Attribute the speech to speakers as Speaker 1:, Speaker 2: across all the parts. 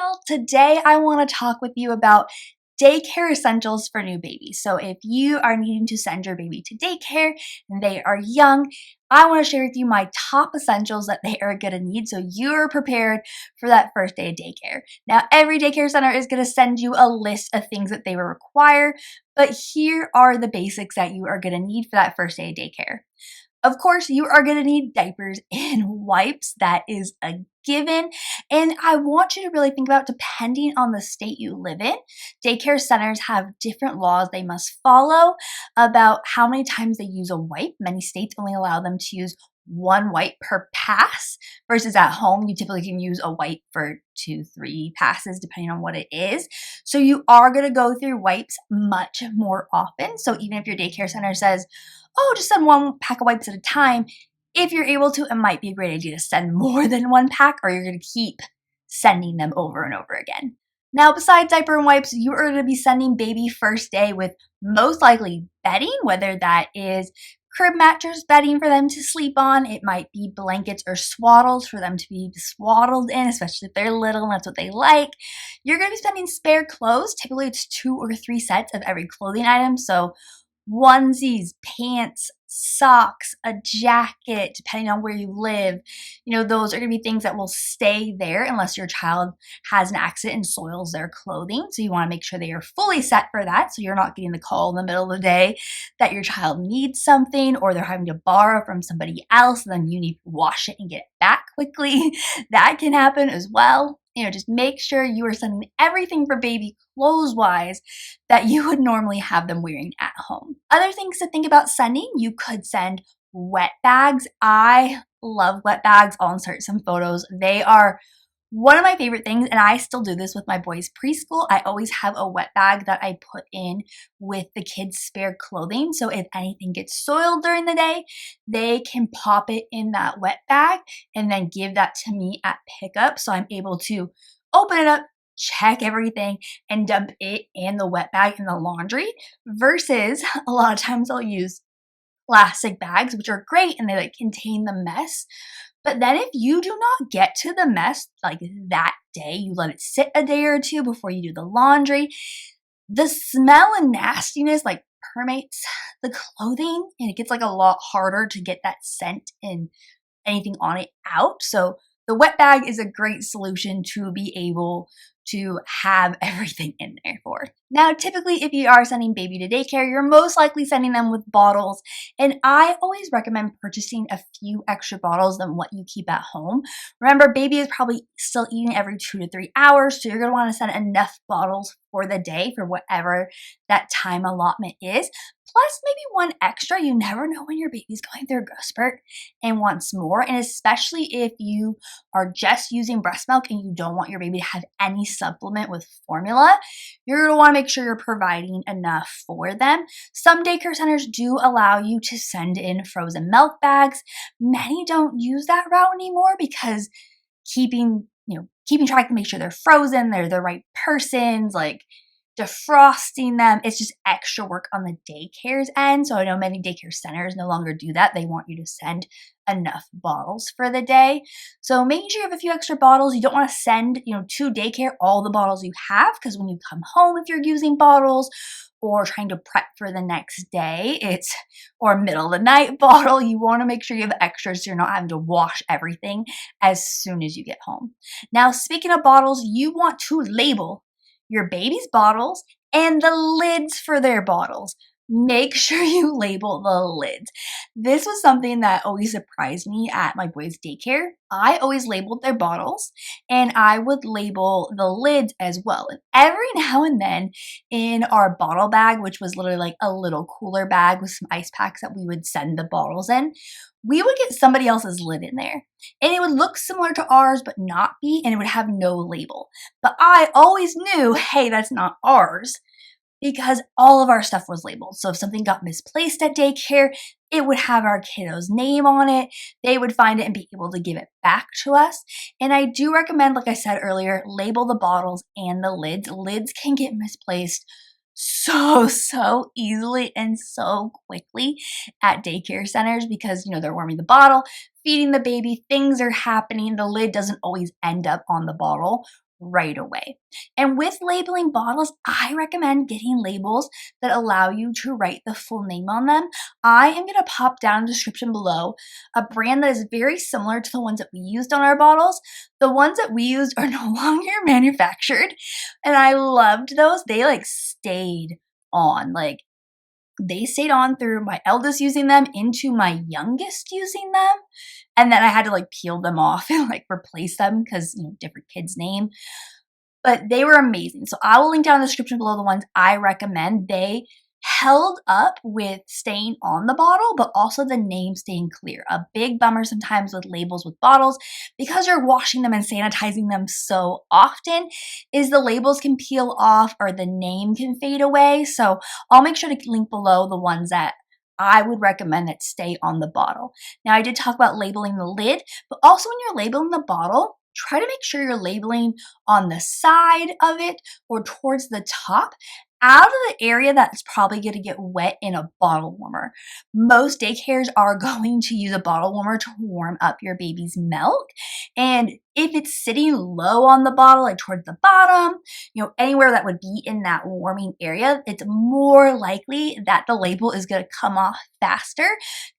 Speaker 1: tutorial. Today I want to talk with you about daycare essentials for new babies. So if you are needing to send your baby to daycare and they are young, I want to share with you my top essentials that they are going to need so you're prepared for that first day of daycare. Now, every daycare center is going to send you a list of things that they will require, but here are the basics that you are going to need for that first day of daycare. Of course, you are going to need diapers and wipes. That is a given. And I want you to really think about, depending on the state you live in, daycare centers have different laws they must follow about how many times they use a wipe. Many states only allow them to use one wipe per pass, versus at home, you typically can use a wipe for 2-3 passes, depending on what it is. So you are going to go through wipes much more often. So even if your daycare center says, oh, just send one pack of wipes at a time, if you're able to, it might be a great idea to send more than one pack, or you're going to keep sending them over and over again. Now, besides diaper and wipes, you are going to be sending baby first day with most likely bedding, whether that is crib mattress bedding for them to sleep on. It might be blankets or swaddles for them to be swaddled in, especially if they're little and that's what they like. You're going to be spending spare clothes. Typically, it's 2 or 3 sets of every clothing item. So onesies, pants, socks, a jacket, depending on where you live. Those are going to be things that will stay there unless your child has an accident and soils their clothing. So you want to make sure they are fully set for that, so you're not getting the call in the middle of the day that your child needs something, or they're having to borrow from somebody else and then you need to wash it and get it back quickly. That can happen as well. Just make sure you are sending everything for baby clothes-wise that you would normally have them wearing at home. Other things to think about sending, you could send wet bags. I love wet bags. I'll insert some photos. They are one of my favorite things, and I still do this with my boys' preschool. I always have a wet bag that I put in with the kids' spare clothing. So if anything gets soiled during the day, they can pop it in that wet bag and then give that to me at pickup. So I'm able to open it up, check everything, and dump it in the wet bag in the laundry, versus a lot of times I'll use plastic bags, which are great and they contain the mess. But then if you do not get to the mess that day, you let it sit a day or two before you do the laundry, the smell and nastiness permeates the clothing, and it gets a lot harder to get that scent and anything on it out. So the wet bag is a great solution to be able to have everything in there for. Now, typically, if you are sending baby to daycare, you're most likely sending them with bottles, and I always recommend purchasing a few extra bottles than what you keep at home. Remember, baby is probably still eating every 2 to 3 hours, so you're going to want to send enough bottles for the day for whatever that time allotment is. Plus maybe one extra. You never know when your baby's going through a growth spurt and wants more. And especially if you are just using breast milk and you don't want your baby to have any supplement with formula, you're going to want to make sure you're providing enough for them. Some daycare centers do allow you to send in frozen milk bags. Many don't use that route anymore because keeping track to make sure they're frozen, they're the right persons, defrosting them, it's just extra work on the daycare's end. So I know many daycare centers no longer do that. They want you to send enough bottles for the day. So making sure you have a few extra bottles. You don't want to send, to daycare all the bottles you have, because when you come home, if you're using bottles or trying to prep for the next day, or middle of the night bottle, you want to make sure you have extras so you're not having to wash everything as soon as you get home. Now, speaking of bottles, you want to label your baby's bottles and the lids for their bottles. Make sure you label the lids. This was something that always surprised me at my boys' daycare. I always labeled their bottles, and I would label the lids as well. And every now and then in our bottle bag, which was literally a little cooler bag with some ice packs that we would send the bottles in, we would get somebody else's lid in there. And it would look similar to ours, but not be, and it would have no label. But I always knew, hey, that's not ours, because all of our stuff was labeled. So if something got misplaced at daycare, it would have our kiddo's name on it. They would find it and be able to give it back to us. And I do recommend, like I said earlier, label the bottles and the lids. Lids can get misplaced so easily and so quickly at daycare centers because, they're warming the bottle, feeding the baby, things are happening. The lid doesn't always end up on the bottle right away. And with labeling bottles, I recommend getting labels that allow you to write the full name on them. I am going to pop down in the description below a brand that is very similar to the ones that we used on our bottles. The ones that we used are no longer manufactured, and I loved those. They like stayed on, like they stayed on through my eldest using them into my youngest using them. And then I had to like peel them off and like replace them because, different kids' name. But they were amazing. So I will link down in the description below the ones I recommend. They held up with staying on the bottle, but also the name staying clear. A big bummer sometimes with labels with bottles, because you're washing them and sanitizing them so often, is the labels can peel off or the name can fade away. So I'll make sure to link below the ones that I would recommend that stay on the bottle. Now, I did talk about labeling the lid, but also when you're labeling the bottle, try to make sure you're labeling on the side of it or towards the top, out of the area that's probably going to get wet in a bottle warmer. Most daycares are going to use a bottle warmer to warm up your baby's milk. And if it's sitting low on the bottle, like towards the bottom, anywhere that would be in that warming area, it's more likely that the label is going to come off faster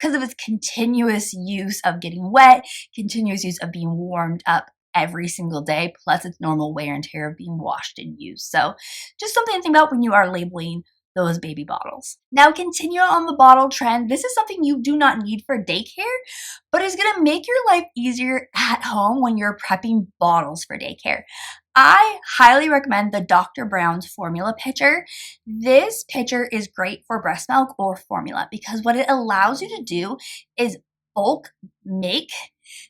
Speaker 1: because of its continuous use of getting wet, continuous use of being warmed up every single day, plus its normal wear and tear of being washed and used. So just something to think about when you are labeling those baby bottles. Now, continue on the bottle trend. This is something you do not need for daycare, but is going to make your life easier at home when you're prepping bottles for daycare. I highly recommend the Dr. Brown's formula pitcher. This pitcher is great for breast milk or formula because what it allows you to do is bulk make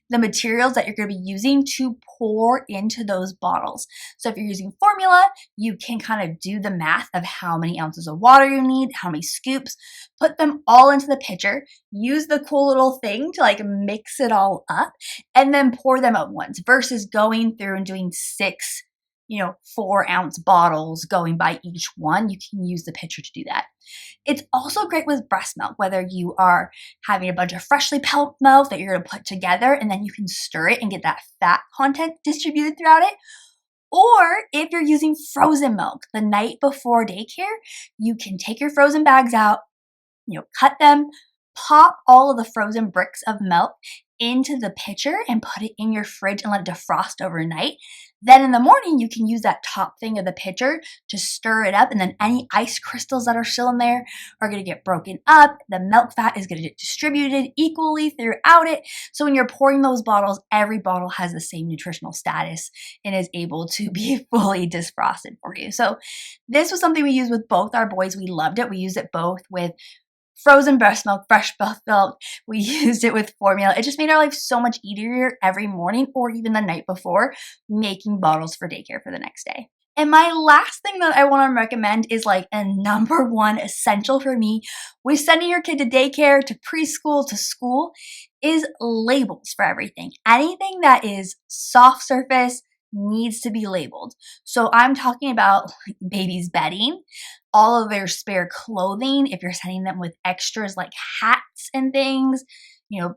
Speaker 1: the materials that you're going to be using to pour into those bottles. So if you're using formula, you can kind of do the math of how many ounces of water you need, how many scoops, put them all into the pitcher, use the cool little thing to like mix it all up, and then pour them at once versus going through and doing 6 4-ounce bottles going by each one. You can use the pitcher to do that. It's also great with breast milk, whether you are having a bunch of freshly pumped milk that you're going to put together and then you can stir it and get that fat content distributed throughout it. Or if you're using frozen milk the night before daycare, you can take your frozen bags out, cut them, pop all of the frozen bricks of milk into the pitcher and put it in your fridge and let it defrost overnight. Then in the morning, you can use that top thing of the pitcher to stir it up, and then any ice crystals that are still in there are going to get broken up. The milk fat is going to get distributed equally throughout it. So when you're pouring those bottles, every bottle has the same nutritional status and is able to be fully defrosted for you. So this was something we used with both our boys. We loved it. We used it both with frozen breast milk, fresh breast milk. We used it with formula. It just made our life so much easier every morning or even the night before making bottles for daycare for the next day. And my last thing that I want to recommend is like a number one essential for me with sending your kid to daycare, to preschool, to school is labels for everything. Anything that is soft surface needs to be labeled. So I'm talking about baby's bedding, all of their spare clothing, if you're sending them with extras like hats and things,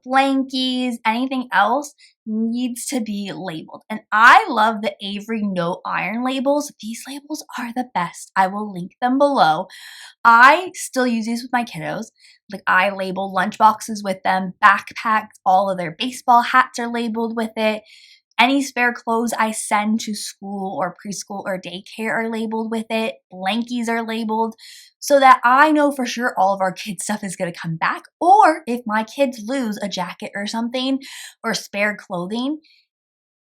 Speaker 1: blankies, anything else needs to be labeled. And I love the Avery no iron labels. These labels are the best. I will link them below. I still use these with my kiddos. Like I label lunch boxes with them, backpacks, all of their baseball hats are labeled with it. Any spare clothes I send to school or preschool or daycare are labeled with it. Blankies are labeled so that I know for sure all of our kids' stuff is going to come back. Or if my kids lose a jacket or something or spare clothing,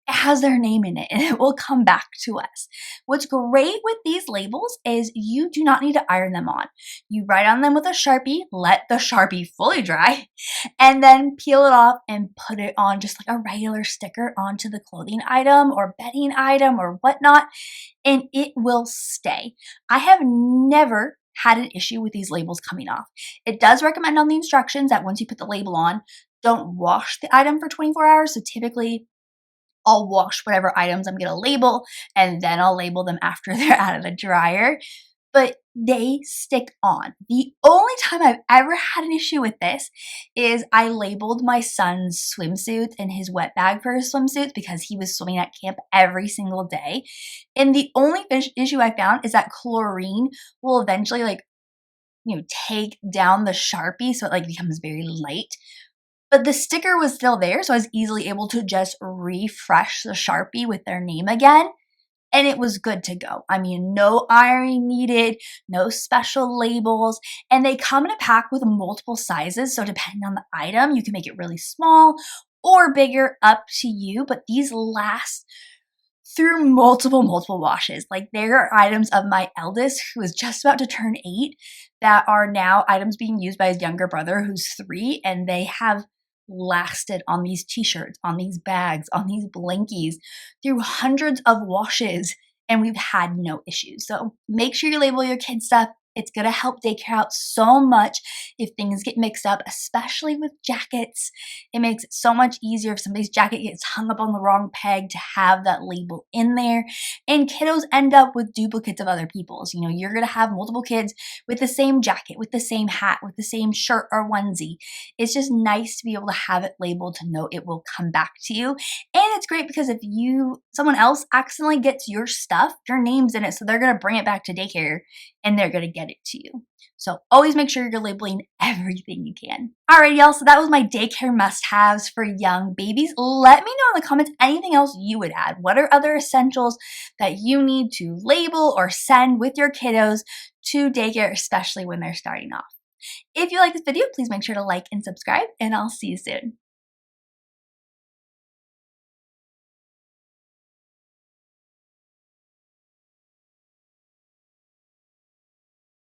Speaker 1: it has their name in it and it will come back to us. What's great with these labels is you do not need to iron them on. You write on them with a Sharpie, let the Sharpie fully dry, and then peel it off and put it on just like a regular sticker onto the clothing item or bedding item or whatnot, and it will stay. I have never had an issue with these labels coming off. It does recommend on the instructions that once you put the label on, don't wash the item for 24 hours. So typically, I'll wash whatever items I'm going to label and then I'll label them after they're out of the dryer. but they stick on. The only time I've ever had an issue with this is I labeled my son's swimsuit and his wet bag for his swimsuits because he was swimming at camp every single day. And the only issue I found is that chlorine will eventually take down the Sharpie so it becomes very light. But the sticker was still there, so I was easily able to just refresh the Sharpie with their name again. And it was good to go. I mean, no ironing needed, no special labels, and they come in a pack with multiple sizes. So depending on the item, you can make it really small or bigger, up to you. But these last through multiple washes. Like, there are items of my eldest, who is just about to turn 8, that are now items being used by his younger brother who's 3, and they have lasted on these t-shirts, on these bags, on these blankies through hundreds of washes, and we've had no issues. So make sure you label your kids' stuff. It's going to help daycare out so much if things get mixed up, especially with jackets. It makes it so much easier if somebody's jacket gets hung up on the wrong peg to have that label in there. And kiddos end up with duplicates of other people's. You're going to have multiple kids with the same jacket, with the same hat, with the same shirt or onesie. It's just nice to be able to have it labeled to know it will come back to you. And it's great because if someone else accidentally gets your stuff, your name's in it, so they're going to bring it back to daycare and they're going to get it to you. So always make sure you're labeling everything you can. Alright, y'all, so that was my daycare must-haves for young babies. Let me know in the comments anything else you would add. What are other essentials that you need to label or send with your kiddos to daycare, especially when they're starting off? If you like this video, please make sure to like and subscribe, and I'll see you soon.